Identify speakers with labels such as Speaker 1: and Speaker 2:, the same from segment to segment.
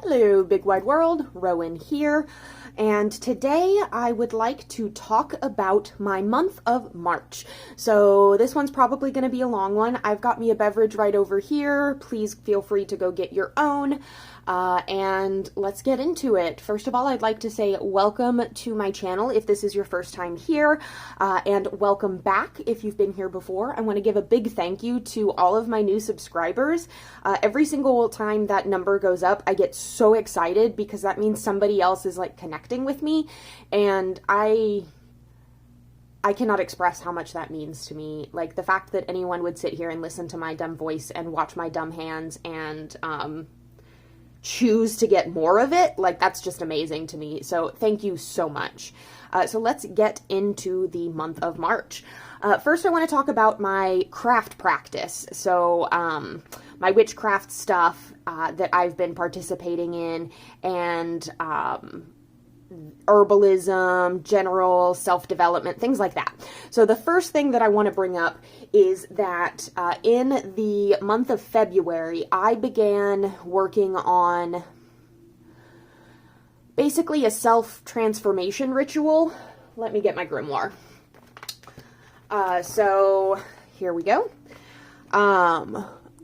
Speaker 1: Hello, big wide world, Rowan here, and today I would like to talk about my month of March. So this one's probably going to be a long one. I've got me a beverage right over here. Please feel free to go get your own. And let's get into it. First of all, I'd like to say welcome to my channel if this is your first time here, and welcome back if you've been here before. I want to give a big thank you to all of my new subscribers. Every single time that number goes up, I get so excited because that means somebody else is like connecting with me, and I cannot express how much that means to me. Like the fact that anyone would sit here and listen to my dumb voice and watch my dumb hands and choose to get more of it, like that's just amazing to me. So thank you so much. So let's get into the month of March. First, I want to talk about my craft practice. So my witchcraft stuff that I've been participating in, and herbalism, general self-development, things like that. So the first thing that I want to bring up is that in the month of February, I began working on basically a self-transformation ritual. Let me get my grimoire. So here we go.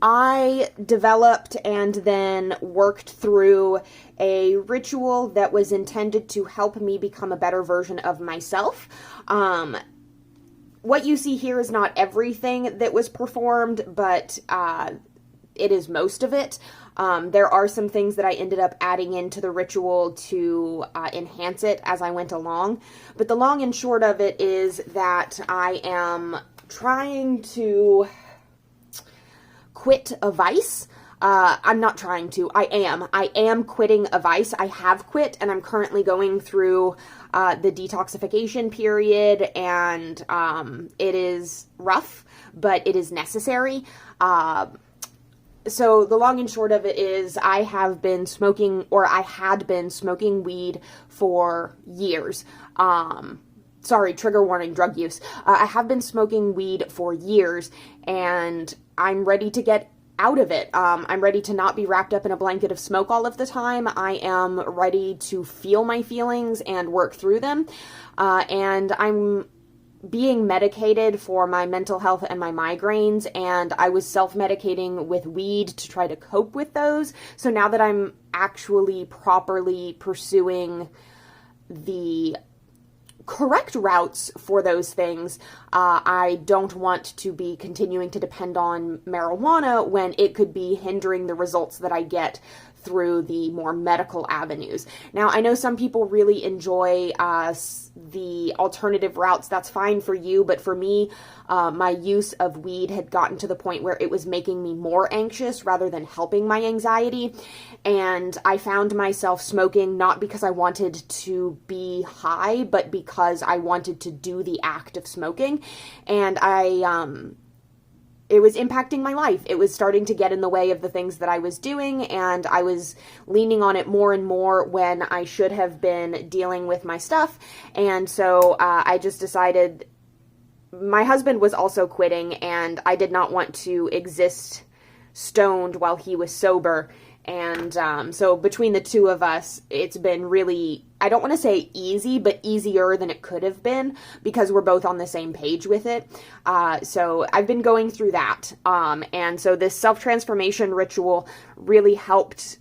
Speaker 1: I developed and then worked through a ritual that was intended to help me become a better version of myself. What you see here is not everything that was performed, but it is most of it. There are some things that I ended up adding into the ritual to enhance it as I went along. But the long and short of it is that I am trying to quit a vice. I'm not trying to. I am quitting a vice. I have quit, and I'm currently going through the detoxification period, and it is rough, but it is necessary. So the long and short of it is I have been smoking, or I had been smoking weed for years. Sorry, trigger warning, drug use. I have been smoking weed for years, and I'm ready to get out of it. I'm ready to not be wrapped up in a blanket of smoke all of the time. I am ready to feel my feelings and work through them. And I'm being medicated for my mental health and my migraines, and I was self-medicating with weed to try to cope with those. So now that I'm actually properly pursuing the correct routes for those things, I don't want to be continuing to depend on marijuana when it could be hindering the results that I get through the more medical avenues. Now, I know some people really enjoy the alternative routes. That's fine for you, but for me, my use of weed had gotten to the point where it was making me more anxious rather than helping my anxiety. And I found myself smoking not because I wanted to be high, but because I wanted to do the act of smoking. And it was impacting my life. It was starting to get in the way of the things that I was doing, and I was leaning on it more and more when I should have been dealing with my stuff. And so I just decided, my husband was also quitting, and I did not want to exist stoned while he was sober. And so between the two of us, it's been really, I don't want to say easy, but easier than it could have been because we're both on the same page with it. So I've been going through that. And so this self-transformation ritual really helped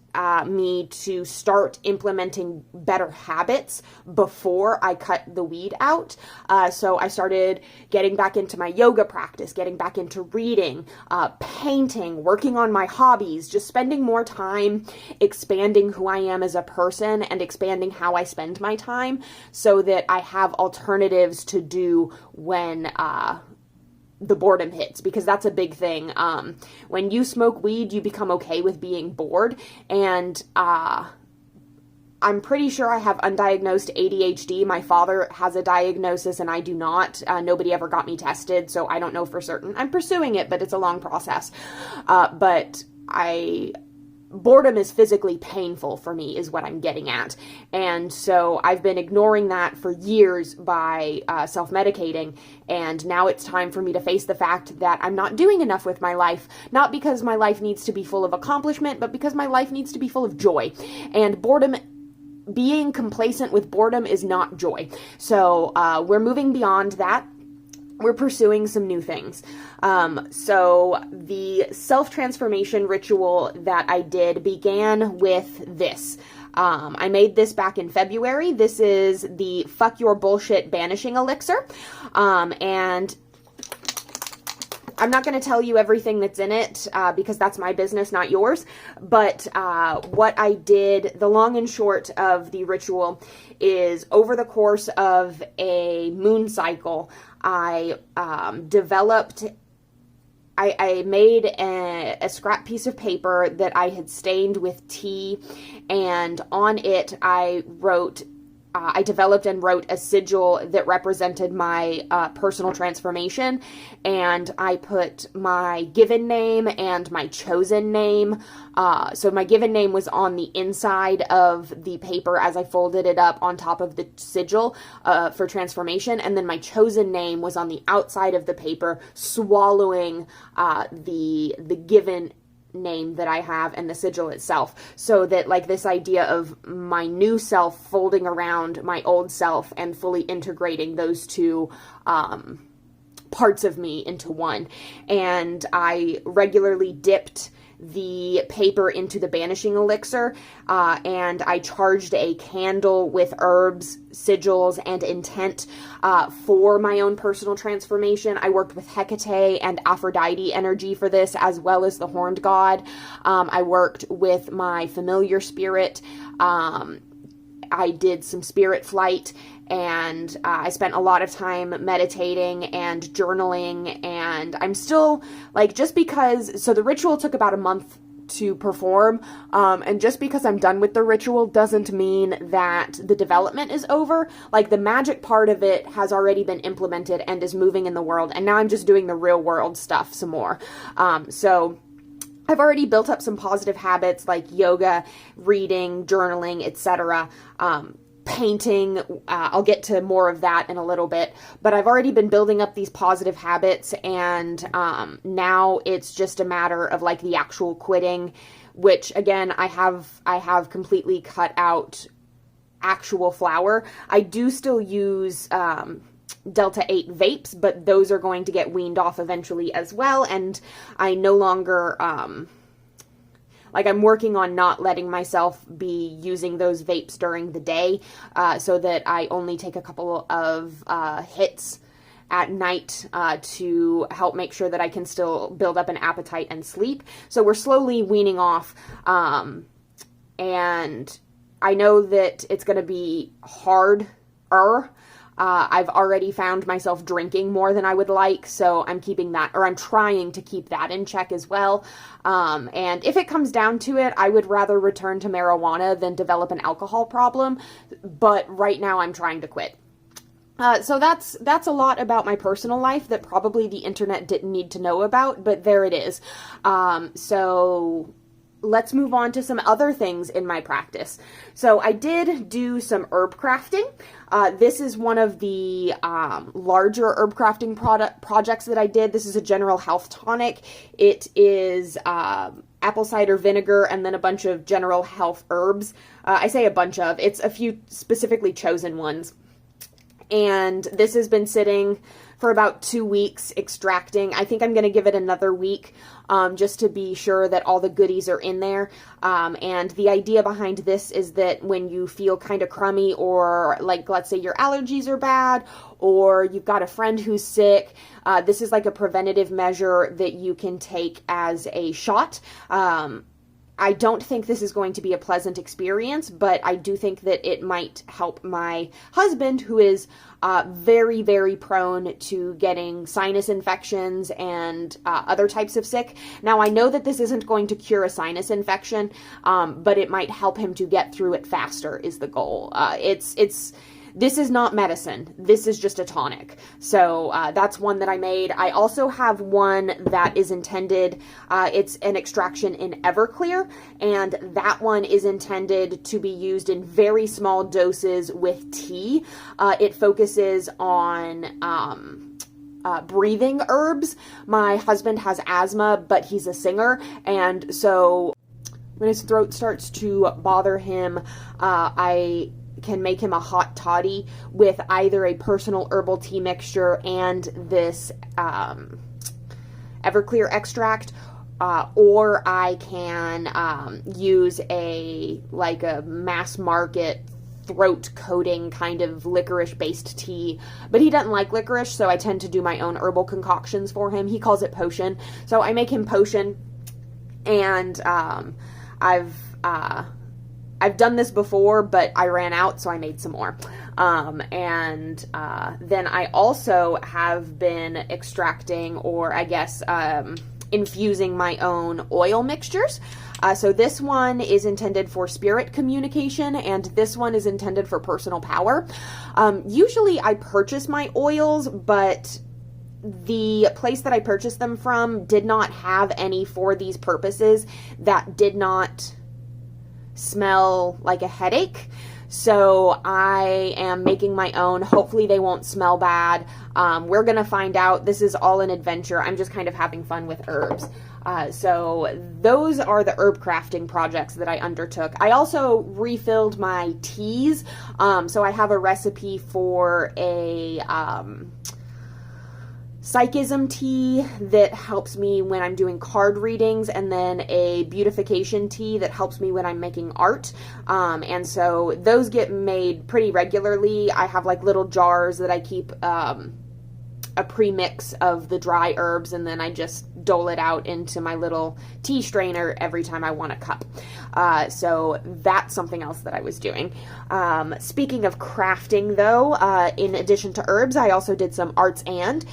Speaker 1: me to start implementing better habits before I cut the weed out. So I started getting back into my yoga practice, getting back into reading, painting, working on my hobbies, just spending more time expanding who I am as a person and expanding how I spend my time so that I have alternatives to do when the boredom hits, because that's a big thing. When you smoke weed, you become okay with being bored, and I'm pretty sure I have undiagnosed ADHD. My father has a diagnosis and I do not. Nobody ever got me tested, so I don't know for certain. I'm pursuing it, but it's a long process. But I boredom is physically painful for me is what I'm getting at. And so I've been ignoring that for years by self-medicating, and now it's time for me to face the fact that I'm not doing enough with my life, not because my life needs to be full of accomplishment, but because my life needs to be full of joy. And boredom, being complacent with boredom is not joy. So we're moving beyond that. We're pursuing some new things. So the self-transformation ritual that I did began with this. I made this back in February. This is the Fuck Your Bullshit Banishing Elixir. And I'm not going to tell you everything that's in it because that's my business, not yours. But what I did, the long and short of the ritual is over the course of a moon cycle, I made a scrap piece of paper that I had stained with tea, and on it I developed and wrote a sigil that represented my personal transformation, and I put my given name and my chosen name. So my given name was on the inside of the paper as I folded it up on top of the sigil for transformation, and then my chosen name was on the outside of the paper, swallowing the given name that I have and the sigil itself, so that like this idea of my new self folding around my old self and fully integrating those two parts of me into one. And I regularly dipped the paper into the banishing elixir, and I charged a candle with herbs, sigils, and intent for my own personal transformation. I worked with Hecate and Aphrodite energy for this, as well as the horned god. I worked with my familiar spirit. I did some spirit flight, and I spent a lot of time meditating and journaling, and I'm still, like, just because, so the ritual took about a month to perform, and just because I'm done with the ritual doesn't mean that the development is over. Like, the magic part of it has already been implemented and is moving in the world, and now I'm just doing the real world stuff some more. So I've already built up some positive habits like yoga, reading, journaling, etc. Painting, I'll get to more of that in a little bit, but I've already been building up these positive habits, and now it's just a matter of like the actual quitting, which again, I have completely cut out actual flour. I do still use Delta 8 vapes, but those are going to get weaned off eventually as well, and I no longer, like, I'm working on not letting myself be using those vapes during the day, so that I only take a couple of hits at night to help make sure that I can still build up an appetite and sleep. So we're slowly weaning off, and I know that it's going to be harder. I've already found myself drinking more than I would like, so I'm keeping that, or I'm trying to keep that in check as well. And if it comes down to it, I would rather return to marijuana than develop an alcohol problem, but right now I'm trying to quit. So that's a lot about my personal life that probably the internet didn't need to know about, but there it is. So let's move on to some other things in my practice. So I did do some herb crafting. This is one of the larger herb crafting projects that I did. This is a general health tonic. It is apple cider vinegar and then a bunch of general health herbs. I say a bunch of, it's a few specifically chosen ones. And this has been sitting for about 2 weeks extracting. I think I'm going to give it another week just to be sure that all the goodies are in there. And the idea behind this is that when you feel kind of crummy, or like, let's say your allergies are bad, or you've got a friend who's sick, this is like a preventative measure that you can take as a shot. I don't think this is going to be a pleasant experience, but I do think that it might help my husband, who is very, very prone to getting sinus infections and other types of sick. Now, I know that this isn't going to cure a sinus infection, but it might help him to get through it faster is the goal. this is not medicine. This is just a tonic. So that's one that I made. I also have one that is intended, it's an extraction in Everclear, and that one is intended to be used in very small doses with tea. It focuses on breathing herbs. My husband has asthma, but he's a singer, and so when his throat starts to bother him, I can make him a hot toddy with either a personal herbal tea mixture and this Everclear extract, or I can use a mass market throat coating kind of licorice based tea, but he doesn't like licorice, so I tend to do my own herbal concoctions for him. He calls it potion, so I make him potion, and I've done this before, but I ran out, so I made some more. Then I also have been extracting, or I guess infusing my own oil mixtures. So this one is intended for spirit communication, and this one is intended for personal power. Usually I purchase my oils, but the place that I purchased them from did not have any for these purposes that did not smell like a headache. So I am making my own. Hopefully they won't smell bad. We're going to find out. This is all an adventure. I'm just kind of having fun with herbs. So those are the herb crafting projects that I undertook. I also refilled my teas. So I have a recipe for a psychism tea that helps me when I'm doing card readings, and then a beautification tea that helps me when I'm making art. And so those get made pretty regularly. I have like little jars that I keep a pre-mix of the dry herbs, and then I just dole it out into my little tea strainer every time I want a cup. So that's something else that I was doing. Speaking of crafting though, in addition to herbs, I also did some arts and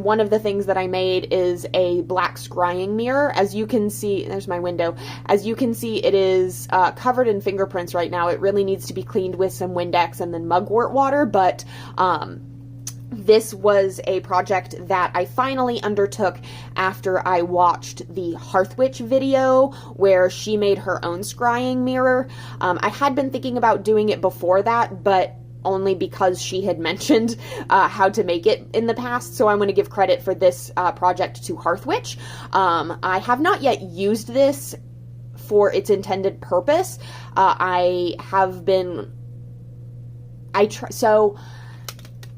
Speaker 1: one of the things that I made is a black scrying mirror. As you can see, there's my window. As you can see, it is covered in fingerprints right now. It really needs to be cleaned with some Windex and then mugwort water, but this was a project that I finally undertook after I watched the Hearthwitch video where she made her own scrying mirror. I had been thinking about doing it before that, but only because she had mentioned how to make it in the past, so I'm going to give credit for this project to Hearthwitch. I have not yet used this for its intended purpose. So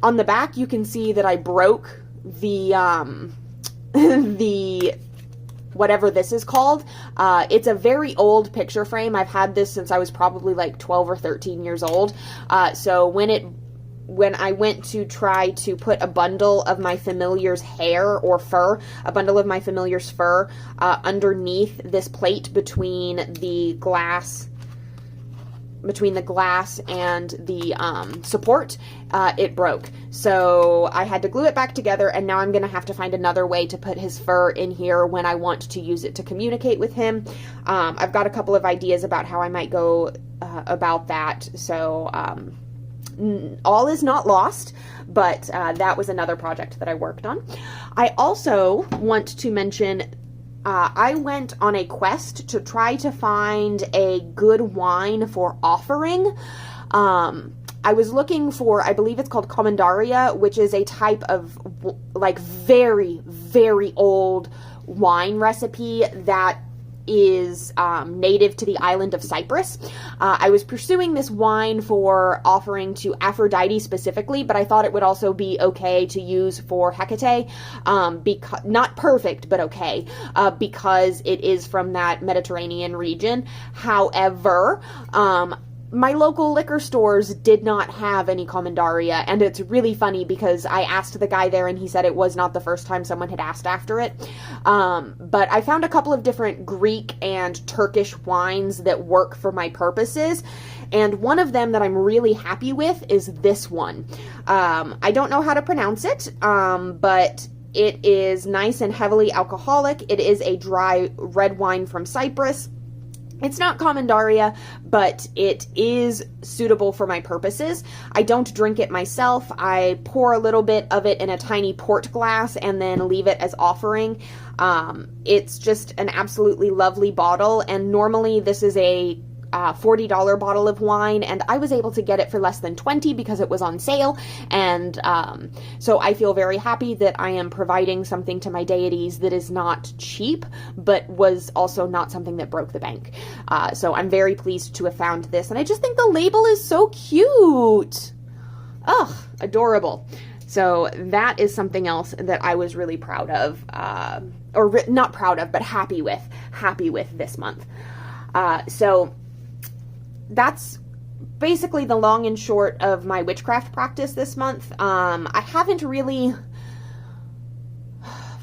Speaker 1: on the back, you can see that I broke the whatever this is called. It's a very old picture frame. I've had this since I was probably like 12 or 13 years old. So when I went to try to put a bundle of my familiar's hair or fur, a bundle of my familiar's fur, underneath this plate between the glass and the support, it broke. So I had to glue it back together, and now I'm going to have to find another way to put his fur in here when I want to use it to communicate with him. I've got a couple of ideas about how I might go about that. So all is not lost, but that was another project that I worked on. I also want to mention I went on a quest to try to find a good wine for offering. I was looking for, I believe it's called Commandaria, which is a type of like very, very old wine recipe that is native to the island of Cyprus. I was pursuing this wine for offering to Aphrodite specifically, but I thought it would also be okay to use for Hecate, because not perfect, but okay, because it is from that Mediterranean region. However, my local liquor stores did not have any Commandaria, and it's really funny because I asked the guy there and he said it was not the first time someone had asked after it. But I found a couple of different Greek and Turkish wines that work for my purposes, and one of them that I'm really happy with is this one. I don't know how to pronounce it, but it is nice and heavily alcoholic. It is a dry red wine from Cyprus. It's not Commandaria, but it is suitable for my purposes. I don't drink it myself. I pour a little bit of it in a tiny port glass and then leave it as offering. It's just an absolutely lovely bottle, and normally this is a $40 bottle of wine, and I was able to get it for less than $20 because it was on sale, and so I feel very happy that I am providing something to my deities that is not cheap, but was also not something that broke the bank. So I'm very pleased to have found this, and I just think the label is so cute. Ugh, adorable. So that is something else that I was really proud of, or not proud of, but happy with this month. So that's basically the long and short of my witchcraft practice this month. I haven't really,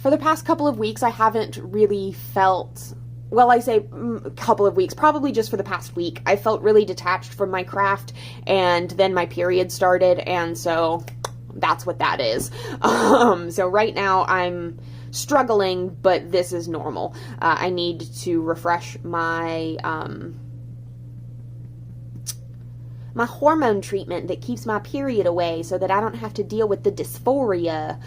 Speaker 1: for the past couple of weeks, I haven't really felt, well, I say a couple of weeks, probably just for the past week, I felt really detached from my craft, and then my period started, and so that's what that is. So right now I'm struggling, but this is normal. I need to refresh my my hormone treatment that keeps my period away so that I don't have to deal with the dysphoria,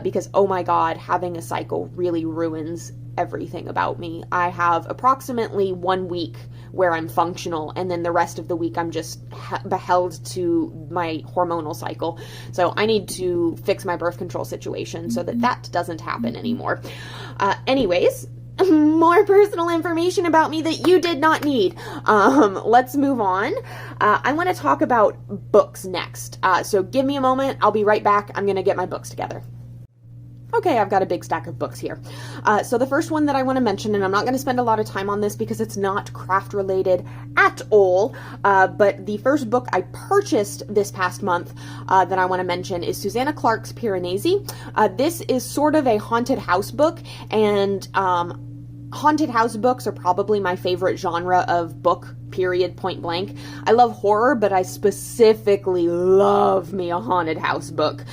Speaker 1: because, oh my God, having a cycle really ruins everything about me. I have approximately 1 week where I'm functional, and then the rest of the week I'm just beheld to my hormonal cycle. So I need to fix my birth control situation so that that doesn't happen anymore. Anyways, more personal information about me that you did not need. Let's move on. I want to talk about books next. So give me a moment. I'll be right back. I'm going to get my books together. Okay, I've got a big stack of books here. So the first one that I want to mention, and I'm not going to spend a lot of time on this because it's not craft related at all, but the first book I purchased this past month that I want to mention is Susanna Clarke's PIRANESI. This is sort of a haunted house book, and haunted house books are probably my favorite genre of book, period, point blank. I love horror, but I specifically love me a haunted house book.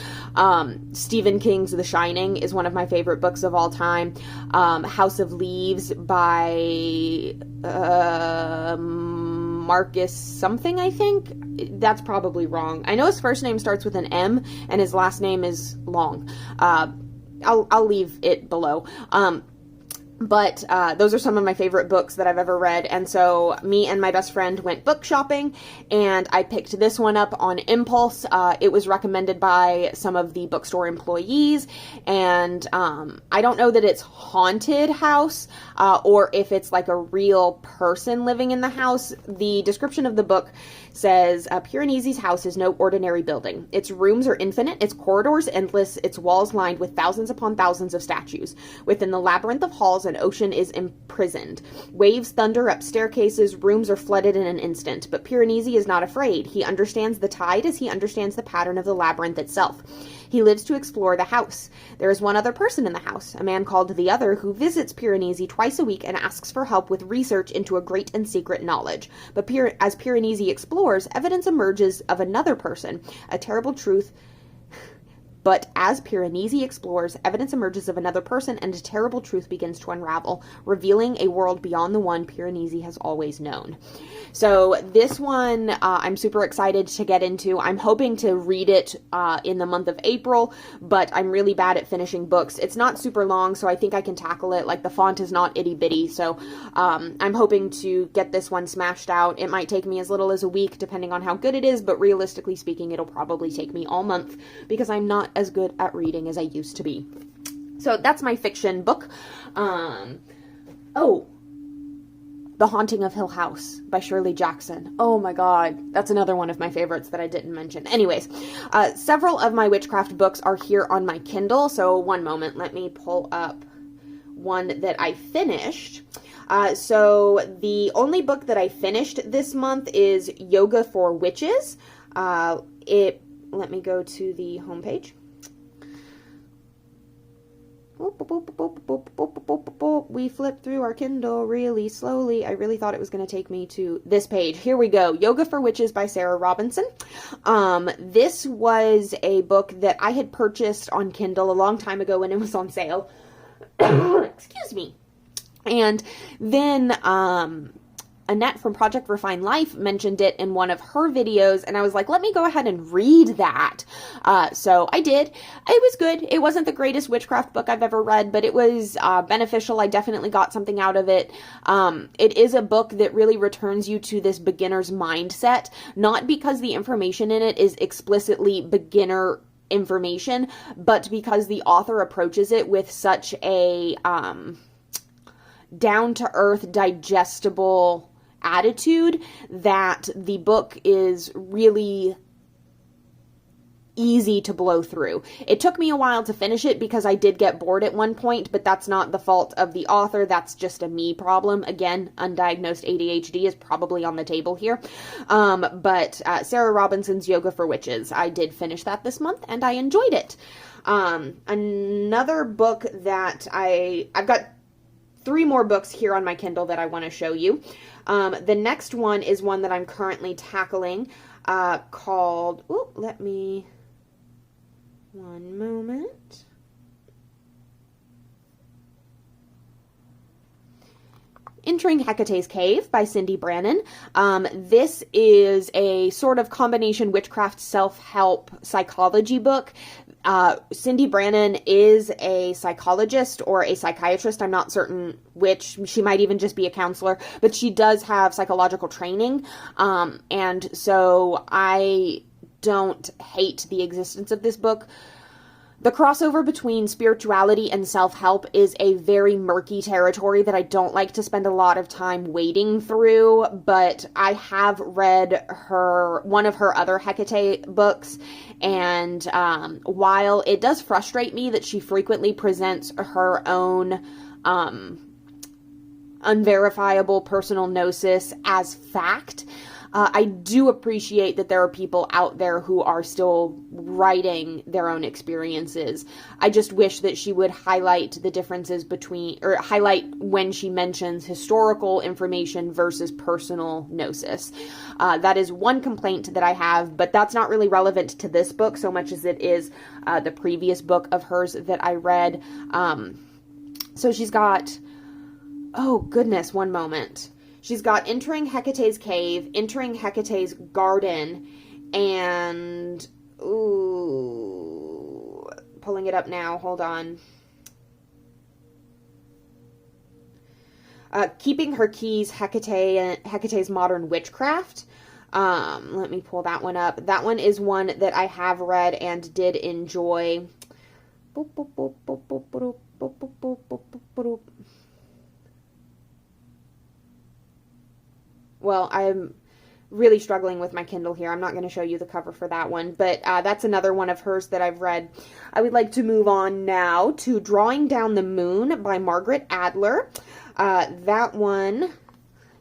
Speaker 1: Stephen King's The Shining is one of my favorite books of all time. House of Leaves by Marcus something, I think. That's probably wrong. I know his first name starts with an M and his last name is long. I'll leave it below. But those are some of my favorite books that I've ever read, and so me and my best friend went book shopping, and I picked this one up on impulse. It was recommended by some of the bookstore employees, and I don't know that it's haunted house, or if it's like a real person living in the house. The description of the book says, Piranesi's house is no ordinary building. Its rooms are infinite, its corridors endless, its walls lined with thousands upon thousands of statues. Within the labyrinth of halls, an ocean is imprisoned. Waves thunder up staircases, rooms are flooded in an instant. But Piranesi is not afraid. He understands the tide as he understands the pattern of the labyrinth itself. He lives to explore the house. There is one other person in the house, a man called the Other, who visits Piranesi twice a week and asks for help with research into a great and secret knowledge. But as Piranesi explores, evidence emerges of another person, a terrible truth. But as Piranesi explores, evidence emerges of another person, and a terrible truth begins to unravel, revealing a world beyond the one Piranesi has always known. So this one, I'm super excited to get into. I'm hoping to read it in the month of April, but I'm really bad at finishing books. It's not super long, so I think I can tackle it. Like, the font is not itty-bitty, so I'm hoping to get this one smashed out. It might take me as little as a week, depending on how good it is, but realistically speaking, it'll probably take me all month, because I'm not as good at reading as I used to be. So that's my fiction book. Oh, The Haunting of Hill House by Shirley Jackson. Oh my God, that's another one of my favorites that I didn't mention. Anyways, several of my witchcraft books are here on my Kindle, so one moment, let me pull up one that I finished. So the only book that I finished this month is Yoga for Witches. Let me go to the homepage. We flipped through our Kindle really slowly. I really thought it was going to take me to this page. Here we go. Yoga for Witches by Sarah Robinson. This was a book that I had purchased on Kindle a long time ago when it was on sale. Excuse me. And then Annette from Project Refine Life mentioned it in one of her videos, and I was like, let me go ahead and read that. So I did. It was good. It wasn't the greatest witchcraft book I've ever read, but it was beneficial. I definitely got something out of it. It is a book that really returns you to this beginner's mindset, not because the information in it is explicitly beginner information, but because the author approaches it with such a down-to-earth, digestible attitude that the book is really easy to blow through. It took me a while to finish it because I did get bored at one point, but that's not the fault of the author. That's just a me problem. Again, undiagnosed ADHD is probably on the table here. But Sarah Robinson's Yoga for Witches, I did finish that this month and I enjoyed it. Another book that I've got 3 more books here on my Kindle that I want to show you. The next one is one that I'm currently tackling called, one moment. Entering Hecate's Cave by Cyndi Brannen. This is a sort of combination witchcraft self-help psychology book. Cyndi Brannen is a psychologist or a psychiatrist. I'm not certain which. She might even just be a counselor, but she does have psychological training. And so I don't hate the existence of this book. The crossover between spirituality and self-help is a very murky territory that I don't like to spend a lot of time wading through, but I have read one of her other Hekate books, and while it does frustrate me that she frequently presents her own unverifiable personal gnosis as fact, I do appreciate that there are people out there who are still writing their own experiences. I just wish that she would highlight the differences or highlight when she mentions historical information versus personal gnosis. That is one complaint that I have, but that's not really relevant to this book so much as it is the previous book of hers that I read. So she's got, oh goodness, one moment. She's got Entering Hecate's Cave, Entering Hecate's Garden, and, pulling it up now, hold on. Keeping Her Keys, Hecate's Modern Witchcraft. Let me pull that one up. That one is one that I have read and did enjoy. Well, I'm really struggling with my Kindle here. I'm not going to show you the cover for that one, but that's another one of hers that I've read. I would like to move on now to Drawing Down the Moon by Margaret Adler. That one,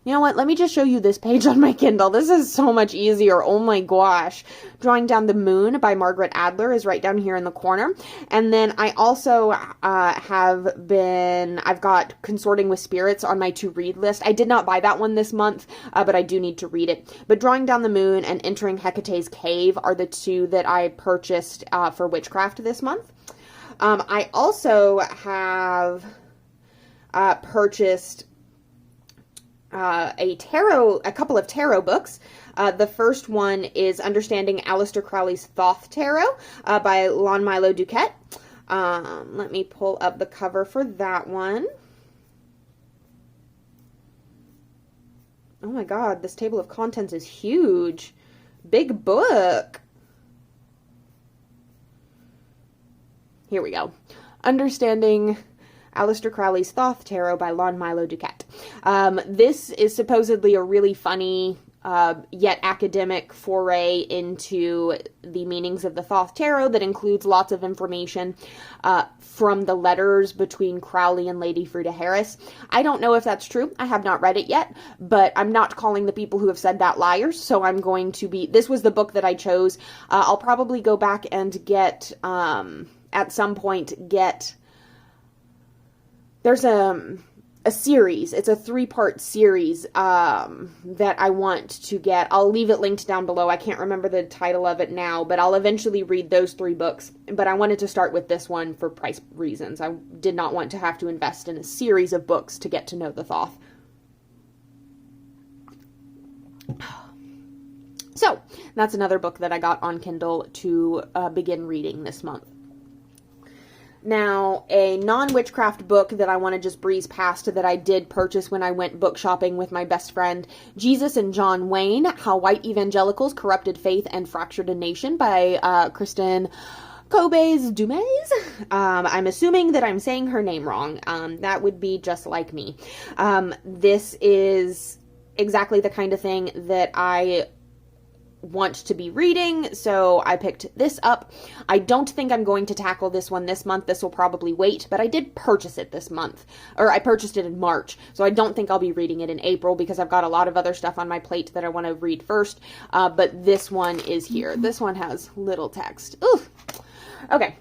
Speaker 1: you know what, let me just show you this page on my Kindle. This is so much easier. Oh my gosh. Drawing Down the Moon by Margaret Adler is right down here in the corner. And then I also I've got Consorting with Spirits on my to-read list. I did not buy that one this month, but I do need to read it. But Drawing Down the Moon and Entering Hecate's Cave are the 2 that I purchased for witchcraft this month. I also have purchased a couple of tarot books. The first one is Understanding Aleister Crowley's Thoth Tarot by Milo Duquette. Let me pull up the cover for that one. Oh my god, this table of contents is huge. Big book. Here we go. Understanding Aleister Crowley's Thoth Tarot by Milo Duquette. This is supposedly a really funny, yet academic foray into the meanings of the Thoth Tarot that includes lots of information from the letters between Crowley and Lady Frida Harris. I don't know if that's true. I have not read it yet, but I'm not calling the people who have said that liars, so I'm going to be... This was the book that I chose. I'll probably go back and get, at some point, get... There's a series. It's a 3-part series that I want to get. I'll leave it linked down below. I can't remember the title of it now, but I'll eventually read those 3 books. But I wanted to start with this one for price reasons. I did not want to have to invest in a series of books to get to know the Thoth. So that's another book that I got on Kindle to begin reading this month. Now, a non-witchcraft book that I want to just breeze past that I did purchase when I went book shopping with my best friend, Jesus and John Wayne, How White Evangelicals Corrupted Faith and Fractured a Nation by Kristin Dumes. I'm assuming that I'm saying her name wrong. That would be just like me. This is exactly the kind of thing that I want to be reading, so I picked this up. I don't think I'm going to tackle this one this month. This will probably wait, but I did purchase it this month, or I purchased it in March, so I don't think I'll be reading it in April because I've got a lot of other stuff on my plate that I want to read first, but this one is here. This one has little text. Ooh. Okay.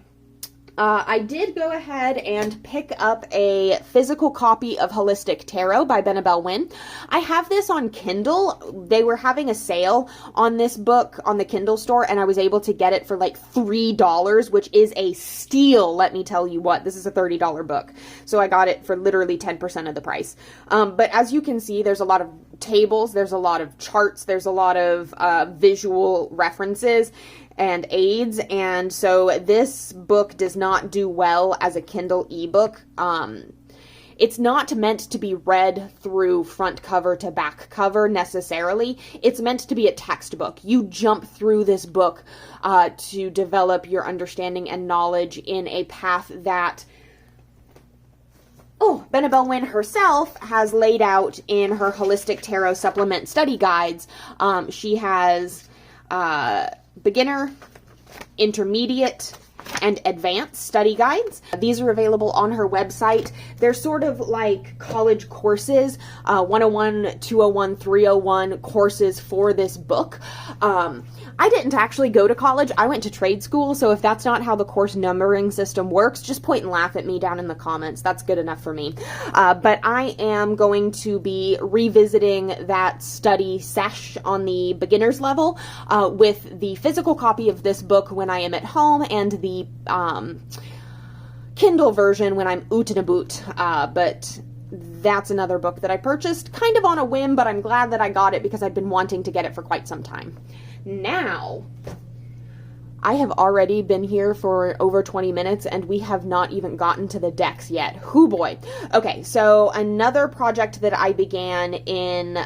Speaker 1: I did go ahead and pick up a physical copy of Holistic Tarot by Benebell. I have this on Kindle. They were having a sale on this book on the Kindle store, and I was able to get it for like $3, which is a steal, let me tell you what. This is a $30 book. So I got it for literally 10% of the price. But as you can see, there's a lot of tables, there's a lot of charts, there's a lot of visual references and aids, and so this book does not do well as a Kindle ebook. It's not meant to be read through front cover to back cover necessarily. It's meant to be a textbook. You jump through this book to develop your understanding and knowledge in a path that Benebell herself has laid out in her Holistic Tarot Supplement Study Guides. She has beginner, intermediate, and advanced study guides. These are available on her website. They're sort of like college courses, 101, 201, 301 courses for this book. I didn't actually go to college. I went to trade school, so if that's not how the course numbering system works, just point and laugh at me down in the comments. That's good enough for me. But I am going to be revisiting that study sesh on the beginner's level with the physical copy of this book when I am at home and the Kindle version when I'm oot and aboot. But that's another book that I purchased kind of on a whim, but I'm glad that I got it because I've been wanting to get it for quite some time. Now, I have already been here for over 20 minutes and we have not even gotten to the decks yet. Hoo boy. Okay, so another project that I began in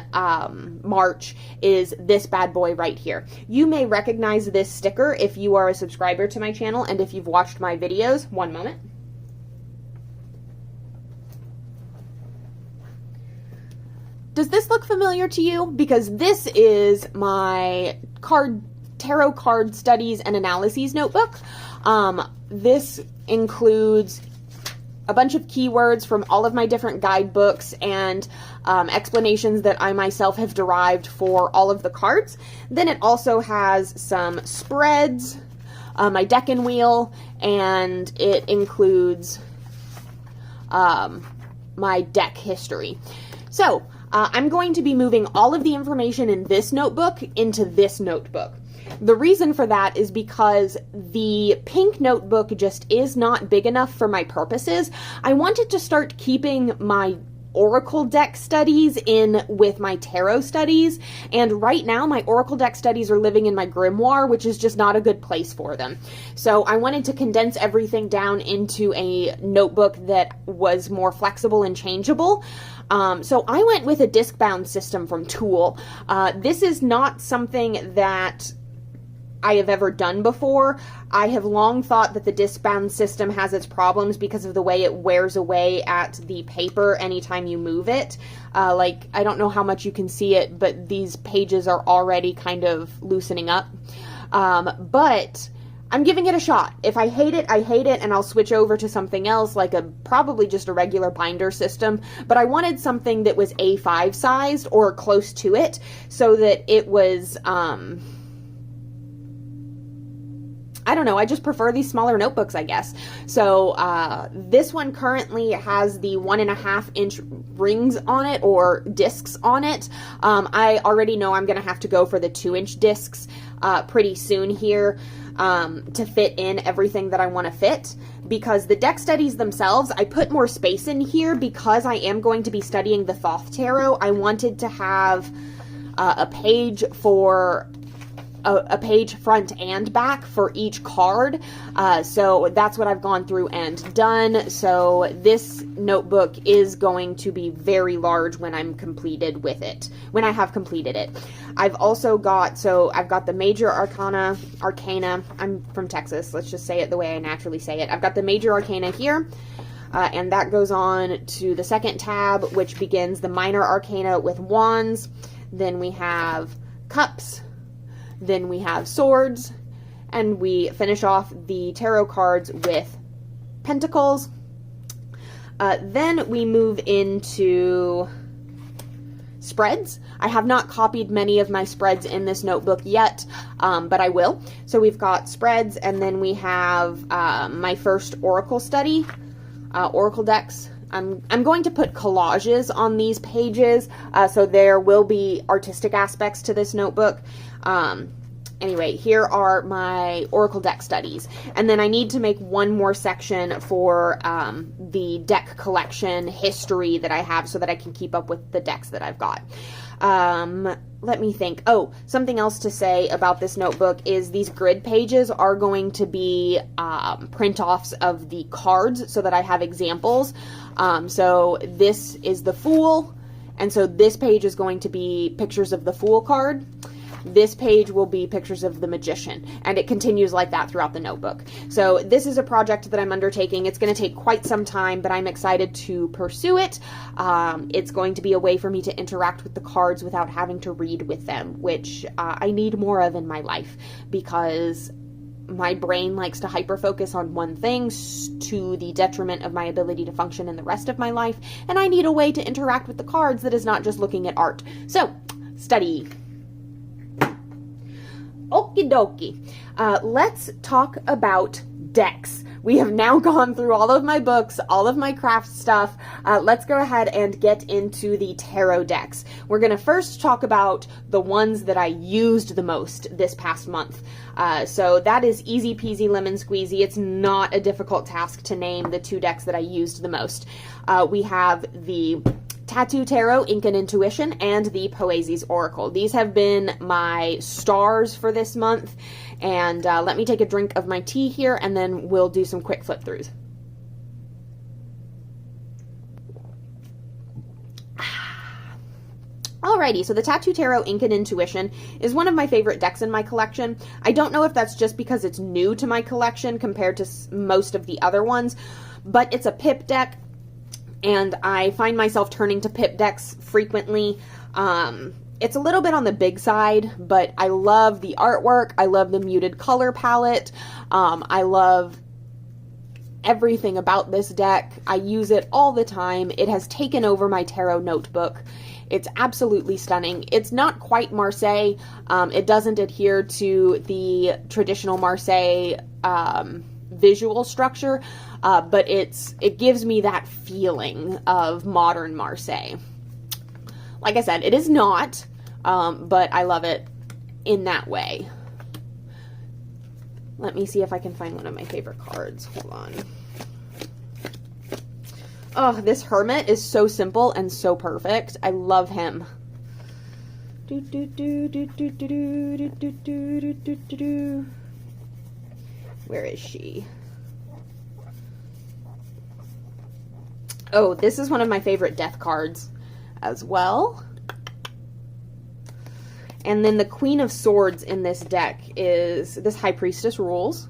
Speaker 1: March is this bad boy right here. You may recognize this sticker if you are a subscriber to my channel and if you've watched my videos. One moment. Does this look familiar to you? Because this is my tarot card studies and analyses notebook. This includes a bunch of keywords from all of my different guidebooks and explanations that I myself have derived for all of the cards. Then it also has some spreads, my deck and wheel, and it includes my deck history. So, I'm going to be moving all of the information in this notebook into this notebook. The reason for that is because the pink notebook just is not big enough for my purposes. I wanted to start keeping my Oracle deck studies in with my tarot studies, and right now my Oracle deck studies are living in my grimoire, which is just not a good place for them. So I wanted to condense everything down into a notebook that was more flexible and changeable. So I went with a disc-bound system from Tool. This is not something that I have ever done before. I have long thought that the disc-bound system has its problems because of the way it wears away at the paper anytime you move it. Like, I don't know how much you can see it, but these pages are already kind of loosening up. But I'm giving it a shot. If I hate it, I hate it, and I'll switch over to something else, like probably just a regular binder system. But I wanted something that was A5 sized, or close to it, so that it was, I don't know, I just prefer these smaller notebooks, I guess. So this one currently has the 1.5-inch rings on it, or discs on it. I already know I'm going to have to go for the 2-inch discs pretty soon here to fit in everything that I want to fit. Because the deck studies themselves, I put more space in here because I am going to be studying the Thoth Tarot. I wanted to have a page for a page front and back for each card. So that's what I've gone through and done. So this notebook is going to be very large when I'm completed with it, when I have completed it. I've also got, so I've got the major arcana, I'm from Texas, let's just say it the way I naturally say it. I've got the major arcana here. And that goes on to the second tab, which begins the minor arcana with wands. Then we have cups. Then we have swords. And we finish off the tarot cards with pentacles. Then we move into spreads. I have not copied many of my spreads in this notebook yet, but I will. So we've got spreads, and then we have my first oracle study. Oracle decks. I'm going to put collages on these pages, so there will be artistic aspects to this notebook. Anyway, here are my Oracle deck studies. And then I need to make one more section for the deck collection history that I have so that I can keep up with the decks that I've got. Let me think. Oh, something else to say about this notebook is these grid pages are going to be print-offs of the cards so that I have examples. So this is the Fool, and so this page is going to be pictures of the Fool card. This page will be pictures of the Magician, and it continues like that throughout the notebook. So this is a project that I'm undertaking. It's going to take quite some time, but I'm excited to pursue it. It's going to be a way for me to interact with the cards without having to read with them, which I need more of in my life, because my brain likes to hyper-focus on one thing to the detriment of my ability to function in the rest of my life, and I need a way to interact with the cards that is not just looking at art. So, study. Okie dokie. Let's talk about decks. We have now gone through all of my books, all of my craft stuff. Let's go ahead and get into the tarot decks. We're going to first talk about the ones that I used the most this past month. So that is easy peasy lemon squeezy. It's not a difficult task to name the two decks that I used the most. We have the Tattoo Tarot, Ink and Intuition, and the Poesis Oracle. These have been my stars for this month, and let me take a drink of my tea here, and then we'll do some quick flip-throughs. Alrighty, so the Tattoo Tarot, Ink and Intuition is one of my favorite decks in my collection. I don't know if that's just because it's new to my collection compared to most of the other ones, but it's a pip deck, and I find myself turning to pip decks frequently. It's a little bit on the big side, but I love the artwork. I love the muted color palette. I love everything about this deck. I use it all the time. It has taken over my tarot notebook. It's absolutely stunning. It's not quite Marseille. It doesn't adhere to the traditional Marseille visual structure, but it gives me that feeling of modern Marseille. Like I said, it is not, but I love it in that way. Let me see if I can find one of my favorite cards. Hold on. Oh, this Hermit is so simple and so perfect. I love him. Where is she? Oh, this is one of my favorite death cards as well. And then the Queen of Swords in this deck is, this High Priestess rules.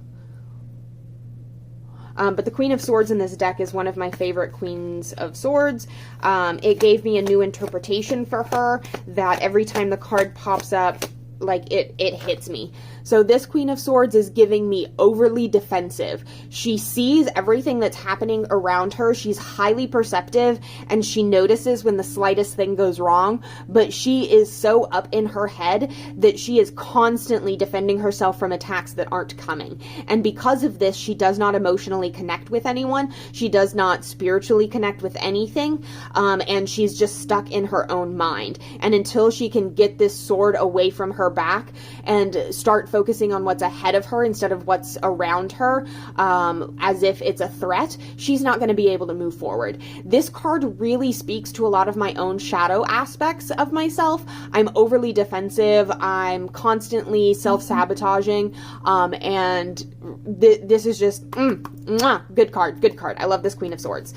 Speaker 1: But the Queen of Swords in this deck is one of my favorite Queens of Swords. It gave me a new interpretation for her that every time the card pops up, like it hits me. So this Queen of Swords is giving me overly defensive. She sees everything that's happening around her. She's highly perceptive, and she notices when the slightest thing goes wrong, but she is so up in her head that she is constantly defending herself from attacks that aren't coming. And because of this, she does not emotionally connect with anyone. She does not spiritually connect with anything, and she's just stuck in her own mind. And until she can get this sword away from her back and start focusing on what's ahead of her instead of what's around her, as if it's a threat, she's not going to be able to move forward. This card really speaks to a lot of my own shadow aspects of myself. I'm overly defensive. I'm constantly self-sabotaging, and this is just good card. Good card. I love this Queen of Swords.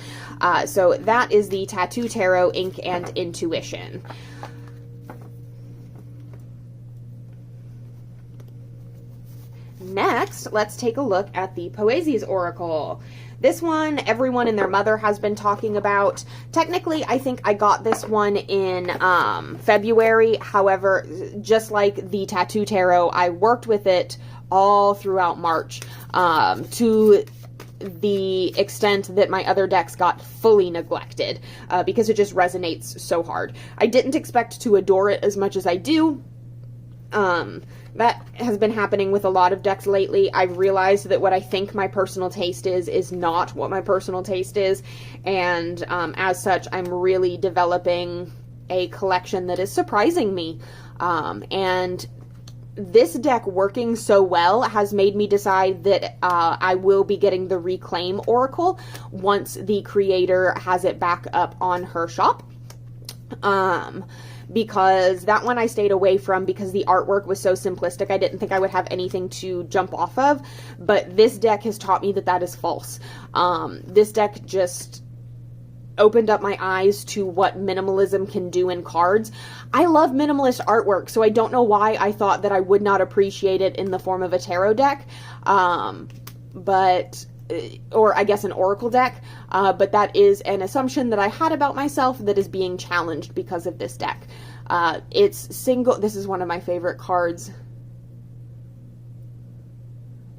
Speaker 1: So that is the Tattoo Tarot, Ink and Intuition. Next, let's take a look at the Poesis Oracle. This one, everyone and their mother has been talking about. Technically, I think I got this one in February. However, just like the Tattoo Tarot, I worked with it all throughout March to the extent that my other decks got fully neglected because it just resonates so hard. I didn't expect to adore it as much as I do. That has been happening with a lot of decks lately. I've realized that what I think my personal taste is not what my personal taste is, and as such, I'm really developing a collection that is surprising me. And this deck working so well has made me decide that I will be getting the Reclaim Oracle once the creator has it back up on her shop. Because that one I stayed away from because the artwork was so simplistic. I didn't think I would have anything to jump off of, but this deck has taught me that that is false. This deck just opened up my eyes to what minimalism can do in cards. I love minimalist artwork, so I don't know why I thought that I would not appreciate it in the form of a tarot deck, or I guess an oracle deck, but that is an assumption that I had about myself that is being challenged because of this deck. It's single, this is one of my favorite cards.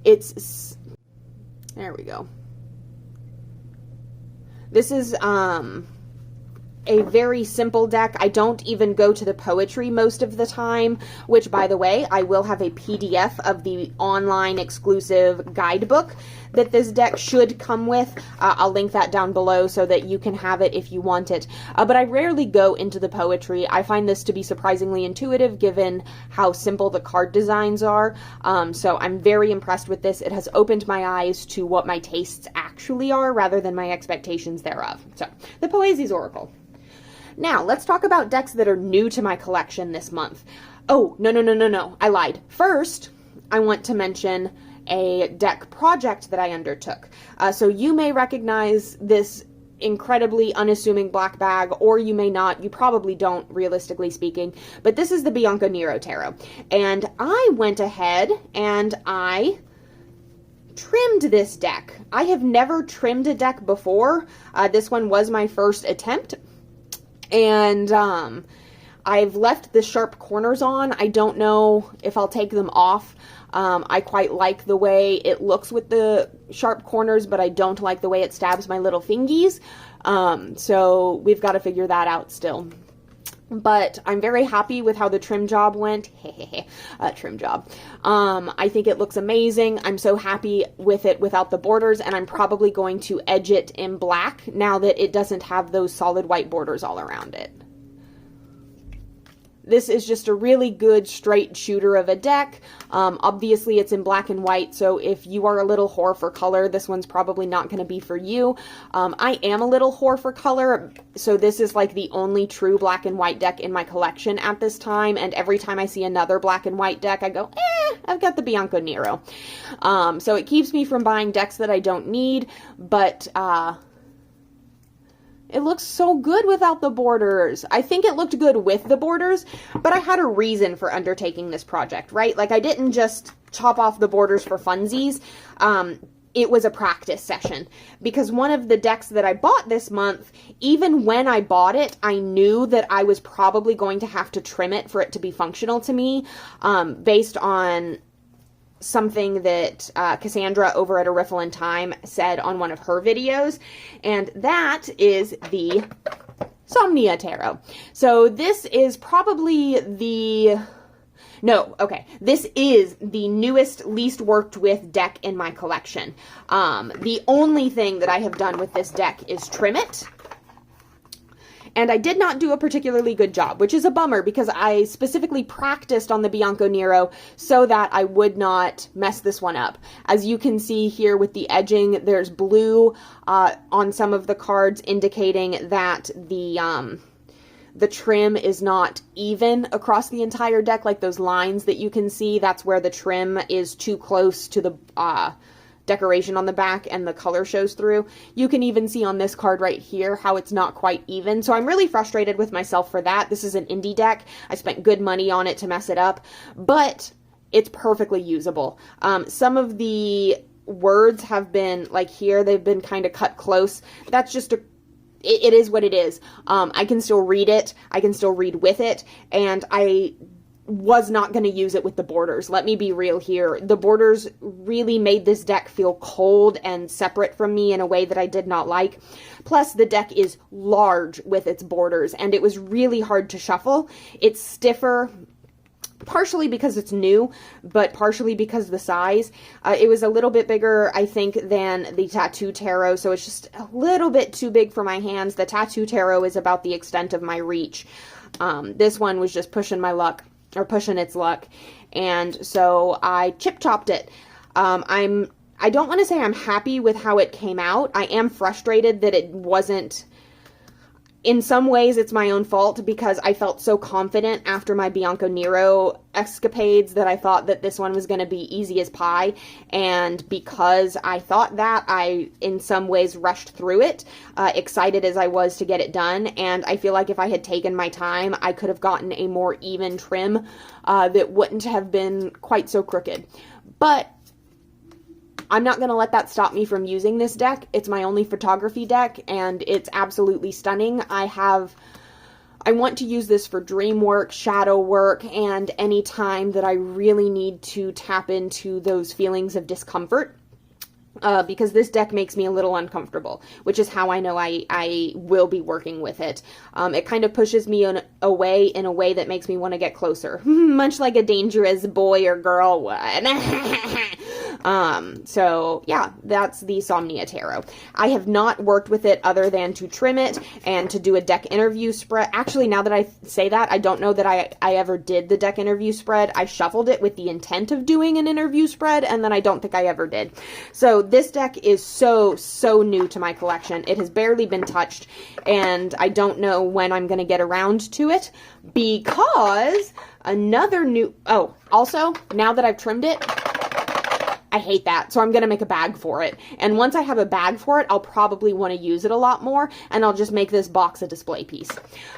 Speaker 1: There we go. This is a very simple deck. I don't even go to the poetry most of the time, which, by the way, I will have a PDF of the online exclusive guidebook that this deck should come with. I'll link that down below so that you can have it if you want it. But I rarely go into the poetry. I find this to be surprisingly intuitive given how simple the card designs are. So I'm very impressed with this. It has opened my eyes to what my tastes actually are rather than my expectations thereof. So, the Poesis Oracle. Now, let's talk about decks that are new to my collection this month. Oh, no. I lied. First, I want to mention a deck project that I undertook. So you may recognize this incredibly unassuming black bag, or you may not. You probably don't, realistically speaking. But this is the Bianco Nero Tarot. And I went ahead and I trimmed this deck. I have never trimmed a deck before. This one was my first attempt. And I've left the sharp corners on. I don't know if I'll take them off. I quite like the way it looks with the sharp corners, but I don't like the way it stabs my little fingies. So we've got to figure that out still. But I'm very happy with how the trim job went. Trim job. I think it looks amazing. I'm so happy with it without the borders, and I'm probably going to edge it in black now that it doesn't have those solid white borders all around it. This is just a really good straight shooter of a deck. Obviously, it's in black and white, so if you are a little whore for color, this one's probably not going to be for you. I am a little whore for color, so this is like the only true black and white deck in my collection at this time, and every time I see another black and white deck, I go, I've got the Bianco Nero. So it keeps me from buying decks that I don't need, but it looks so good without the borders. I think it looked good with the borders, but I had a reason for undertaking this project, right? Like, I didn't just chop off the borders for funsies. It was a practice session, because one of the decks that I bought this month, even when I bought it, I knew that I was probably going to have to trim it for it to be functional to me, based on something that Cassandra over at A Riffle in Time said on one of her videos, and that is the Somnia Tarot. So this is probably this is the newest, least worked with deck in my collection. The only thing that I have done with this deck is trim it. And I did not do a particularly good job, which is a bummer because I specifically practiced on the Bianco Nero so that I would not mess this one up. As you can see here with the edging, there's blue on some of the cards indicating that the trim is not even across the entire deck, like those lines that you can see. That's where the trim is too close to the decoration on the back and the color shows through. You can even see on this card right here how it's not quite even. So I'm really frustrated with myself for that. This is an indie deck. I spent good money on it to mess it up, but it's perfectly usable. Some of the words have been, like here, they've been kind of cut close. That's just it is what it is. I can still read it. I can still read with it. And I was not going to use it with the borders. Let me be real here. The borders really made this deck feel cold and separate from me in a way that I did not like. Plus, the deck is large with its borders, and it was really hard to shuffle. It's stiffer, partially because it's new, but partially because of the size. It was a little bit bigger, I think, than the Tattoo Tarot, so it's just a little bit too big for my hands. The Tattoo Tarot is about the extent of my reach. This one was just pushing my luck, or pushing its luck, and so I chip-chopped it. I don't want to say I'm happy with how it came out. I am frustrated that it wasn't. In some ways, it's my own fault because I felt so confident after my Bianco Nero escapades that I thought that this one was going to be easy as pie. And because I thought that, I, in some ways, rushed through it, excited as I was to get it done. And I feel like if I had taken my time, I could have gotten a more even trim that wouldn't have been quite so crooked. But I'm not going to let that stop me from using this deck. It's my only photography deck, and it's absolutely stunning. I want to use this for dream work, shadow work, and any time that I really need to tap into those feelings of discomfort. Because this deck makes me a little uncomfortable, which is how I know I will be working with it. It kind of pushes me away in a way that makes me want to get closer, much like a dangerous boy or girl would. So yeah, that's the Somnia Tarot. I have not worked with it other than to trim it and to do a deck interview spread. Actually, now that I say that, I don't know that I ever did the deck interview spread. I shuffled it with the intent of doing an interview spread, and then I don't think I ever did. So this deck is so new to my collection. It has barely been touched, and I don't know when I'm going to get around to it because another new... Oh, also, now that I've trimmed it, I hate that, so I'm going to make a bag for it. And once I have a bag for it, I'll probably want to use it a lot more, and I'll just make this box a display piece.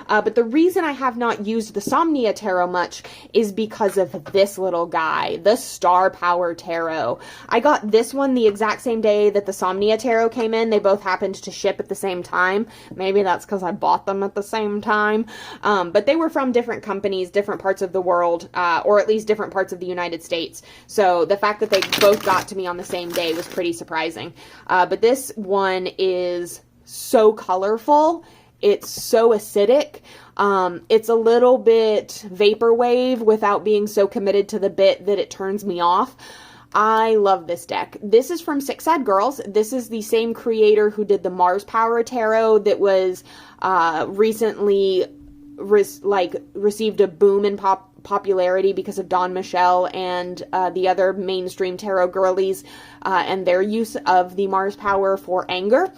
Speaker 1: But the reason I have not used the Somnia Tarot much is because of this little guy, the Star Power Tarot. I got this one the exact same day that the Somnia Tarot came in. They both happened to ship at the same time. Maybe that's because I bought them at the same time. But they were from different companies, different parts of the world, or at least different parts of the United States. So the fact that they both got to me on the same day was pretty surprising. But this one is so colorful. It's so acidic. It's a little bit vaporwave without being so committed to the bit that it turns me off. I love this deck. This is from Six Sad Girls. This is the same creator who did the Mars Power Tarot that was recently received a boom in popularity because of Don Michelle and the other mainstream tarot girlies and their use of the Mars Power for anger.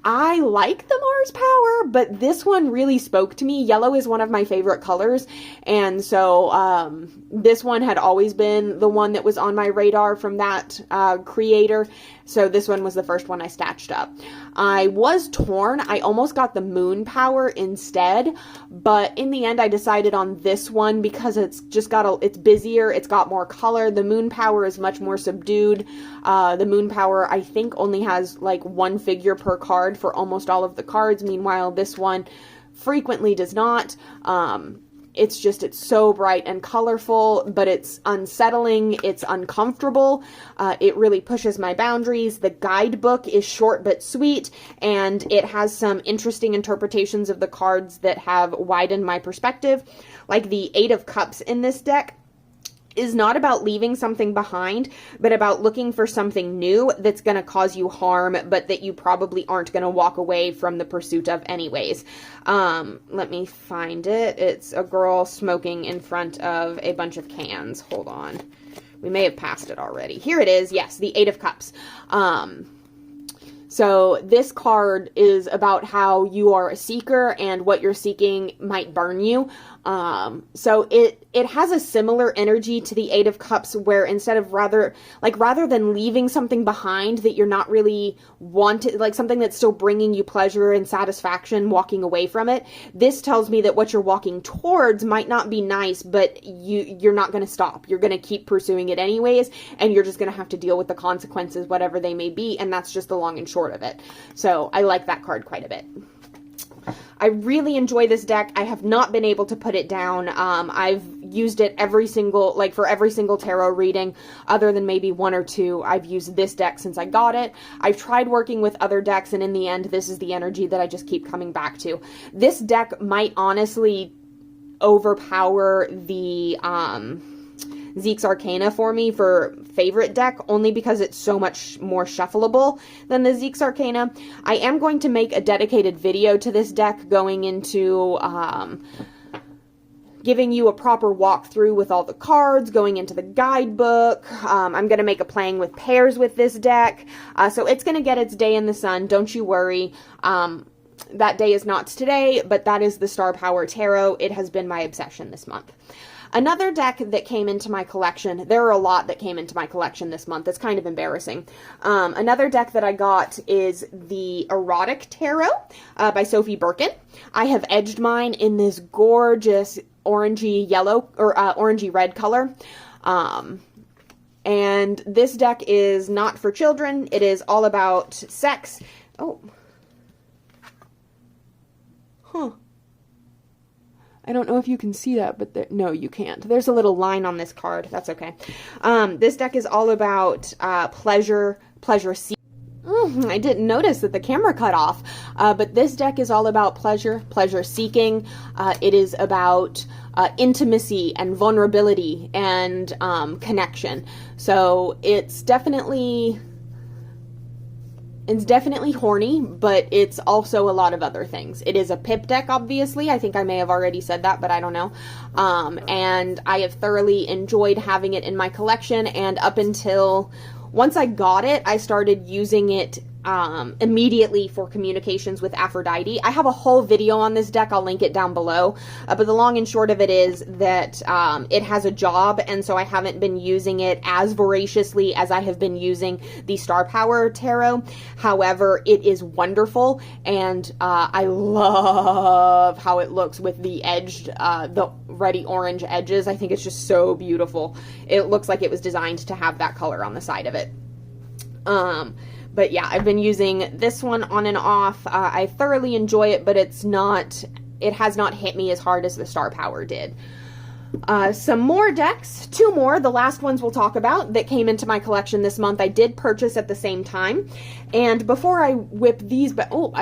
Speaker 1: I like the Mars Power, but this one really spoke to me. Yellow is one of my favorite colors, and so this one had always been the one that was on my radar from that creator, so this one was the first one I stashed up. I was torn. I almost got the Moon Power instead, but in the end I decided on this one because it's just it's busier, it's got more color. The Moon Power is much more subdued. The Moon Power, I think, only has like one figure per card for almost all of the cards. Meanwhile, this one frequently does not. It's so bright and colorful, but it's unsettling, it's uncomfortable, it really pushes my boundaries. The guidebook is short but sweet, and it has some interesting interpretations of the cards that have widened my perspective, like the Eight of Cups in this deck. is not about leaving something behind, but about looking for something new that's going to cause you harm, but that you probably aren't going to walk away from the pursuit of anyways. Let me find it. It's a girl smoking in front of a bunch of cans. Hold on. We may have passed it already. Here it is. Yes, the Eight of Cups. So this card is about how you are a seeker and what you're seeking might burn you. So it has a similar energy to the Eight of Cups, where instead of rather than leaving something behind that you're not really wanted, like something that's still bringing you pleasure and satisfaction, walking away from it, this tells me that what you're walking towards might not be nice, but you're not going to stop. You're going to keep pursuing it anyways, and you're just going to have to deal with the consequences, whatever they may be, and that's just the long and short of it. So I like that card quite a bit. I really enjoy this deck. I have not been able to put it down. I've used it for every single tarot reading, other than maybe one or two. I've used this deck since I got it. I've tried working with other decks, and in the end, this is the energy that I just keep coming back to. This deck might honestly overpower the Zeke's Arcana for me for favorite deck, only because it's so much more shuffleable than the Zeke's Arcana. I am going to make a dedicated video to this deck, going into giving you a proper walkthrough with all the cards, going into the guidebook. I'm going to make a playing with pairs with this deck. So it's going to get its day in the sun, don't you worry. That day is not today, but that is the Star Power Tarot. It has been my obsession this month. Another deck that came into my collection, there are a lot that came into my collection this month. It's kind of embarrassing. Another deck that I got is the Erotic Tarot by Sophie Birkin. I have edged mine in this gorgeous orangey yellow, or orangey red color. And this deck is not for children. It is all about sex. Oh. Huh. I don't know if you can see that, but no, you can't. There's a little line on this card. That's okay. This deck is all about pleasure seeking. I didn't notice that the camera cut off, but this deck is all about pleasure seeking. It is about intimacy and vulnerability and connection. So it's definitely horny, but it's also a lot of other things. It is a pip deck, obviously. I think I may have already said that, but I don't know. And I have thoroughly enjoyed having it in my collection, and up until once I got it, I started using it immediately for communications with Aphrodite. I have a whole video on this deck. I'll link it down below. But the long and short of it is that it has a job, and so I haven't been using it as voraciously as I have been using the Star Power Tarot. However, it is wonderful, and I love how it looks with the edged, the reddy orange edges. I think it's just so beautiful. It looks like it was designed to have that color on the side of it. But yeah, I've been using this one on and off. I thoroughly enjoy it, but it has not hit me as hard as the Star Power did. Some more decks, two more, the last ones we'll talk about, that came into my collection this month. I did purchase at the same time. And before I whip these, oh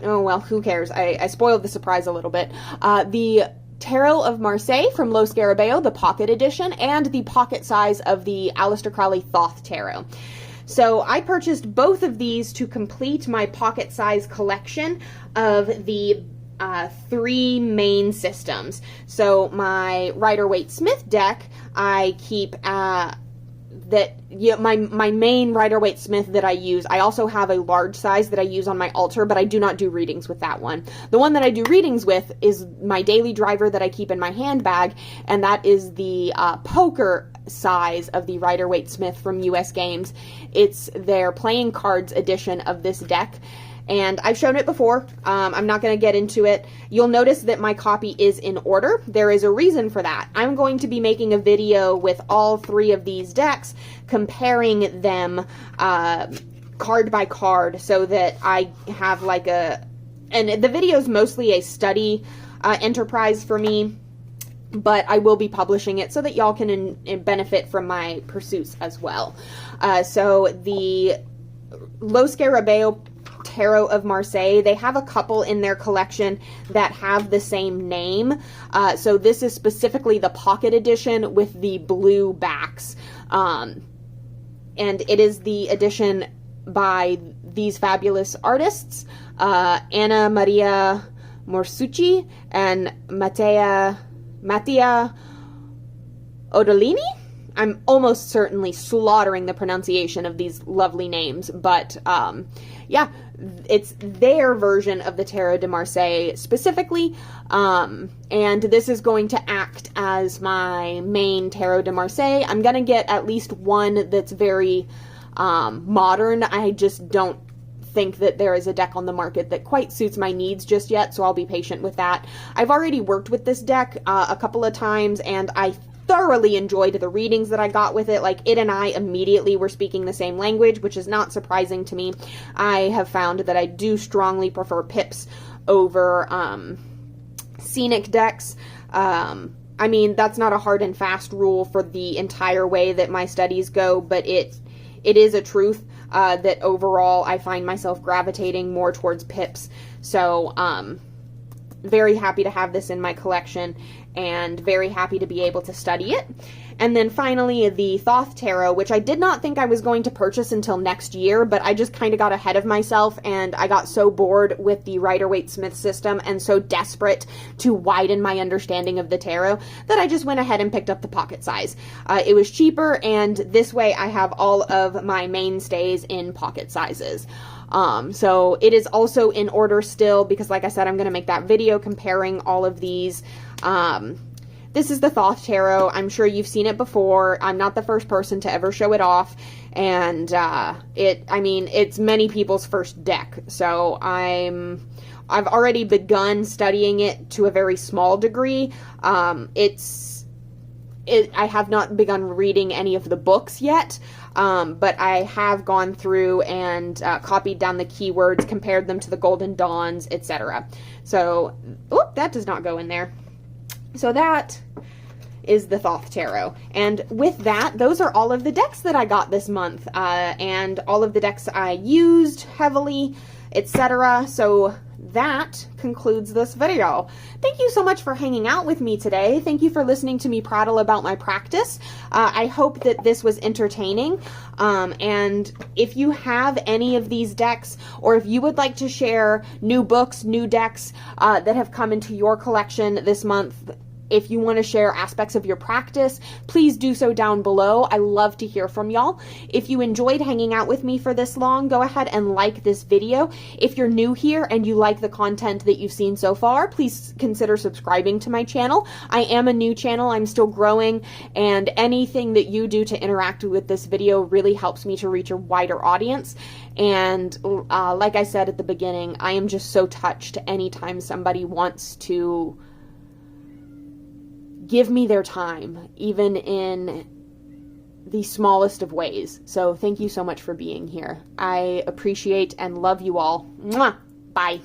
Speaker 1: well, who cares? I spoiled the surprise a little bit. The Tarot of Marseille from Lo Scarabeo, the pocket edition, and the pocket size of the Aleister Crowley Thoth Tarot. So I purchased both of these to complete my pocket size collection of the three main systems. So my Rider-Waite Smith deck, I keep my main Rider-Waite Smith that I use. I also have a large size that I use on my altar, but I do not do readings with that one. The one that I do readings with is my daily driver that I keep in my handbag, and that is the poker size of the Rider-Waite Smith from US Games. It's their playing cards edition of this deck, and I've shown it before. I'm not going to get into it. You'll notice that my copy is in order. There is a reason for that. I'm going to be making a video with all three of these decks, comparing them card by card, so that I have like and the video is mostly a study enterprise for me, but I will be publishing it so that y'all can benefit from my pursuits as well. So the Lo Scarabeo Tarot of Marseille. They have a couple in their collection that have the same name. So this is specifically the pocket edition with the blue backs. And it is the edition by these fabulous artists, Anna Maria Morsucci and Mattia Odolini. I'm almost certainly slaughtering the pronunciation of these lovely names, but yeah, it's their version of the Tarot de Marseille specifically, and this is going to act as my main Tarot de Marseille. I'm going to get at least one that's very modern. I just don't think that there is a deck on the market that quite suits my needs just yet, so I'll be patient with that. I've already worked with this deck a couple of times, and I thoroughly enjoyed the readings that I got with it. Like, it and I immediately were speaking the same language, which is not surprising to me. I have found that I do strongly prefer pips over scenic decks. I mean, that's not a hard and fast rule for the entire way that my studies go, but it is a truth that overall I find myself gravitating more towards pips. So, very happy to have this in my collection and very happy to be able to study it. And then finally, the Thoth Tarot, which I did not think I was going to purchase until next year, but I just kind of got ahead of myself, and I got so bored with the Rider-Waite-Smith system and so desperate to widen my understanding of the tarot that I just went ahead and picked up the pocket size. It was cheaper, and this way I have all of my mainstays in pocket sizes. So it is also in order still, because like I said, I'm going to make that video comparing all of these. This is the Thoth Tarot. I'm sure you've seen it before. I'm not the first person to ever show it off. And, I mean, it's many people's first deck. So I've already begun studying it to a very small degree. I have not begun reading any of the books yet. But I have gone through and copied down the keywords, compared them to the Golden Dawns, etc. So, oop, that does not go in there. So that is the Thoth Tarot. And with that, those are all of the decks that I got this month, and all of the decks I used heavily, etc. So that concludes this video. Thank you so much for hanging out with me today. Thank you for listening to me prattle about my practice. I hope that this was entertaining. And if you have any of these decks, or if you would like to share new books, new decks that have come into your collection this month, if you want to share aspects of your practice, please do so down below. I love to hear from y'all. If you enjoyed hanging out with me for this long, go ahead and like this video. If you're new here and you like the content that you've seen so far, please consider subscribing to my channel. I am a new channel. I'm still growing, and anything that you do to interact with this video really helps me to reach a wider audience. And like I said at the beginning, I am just so touched anytime somebody wants to give me their time, even in the smallest of ways. So thank you so much for being here. I appreciate and love you all. Mwah! Bye.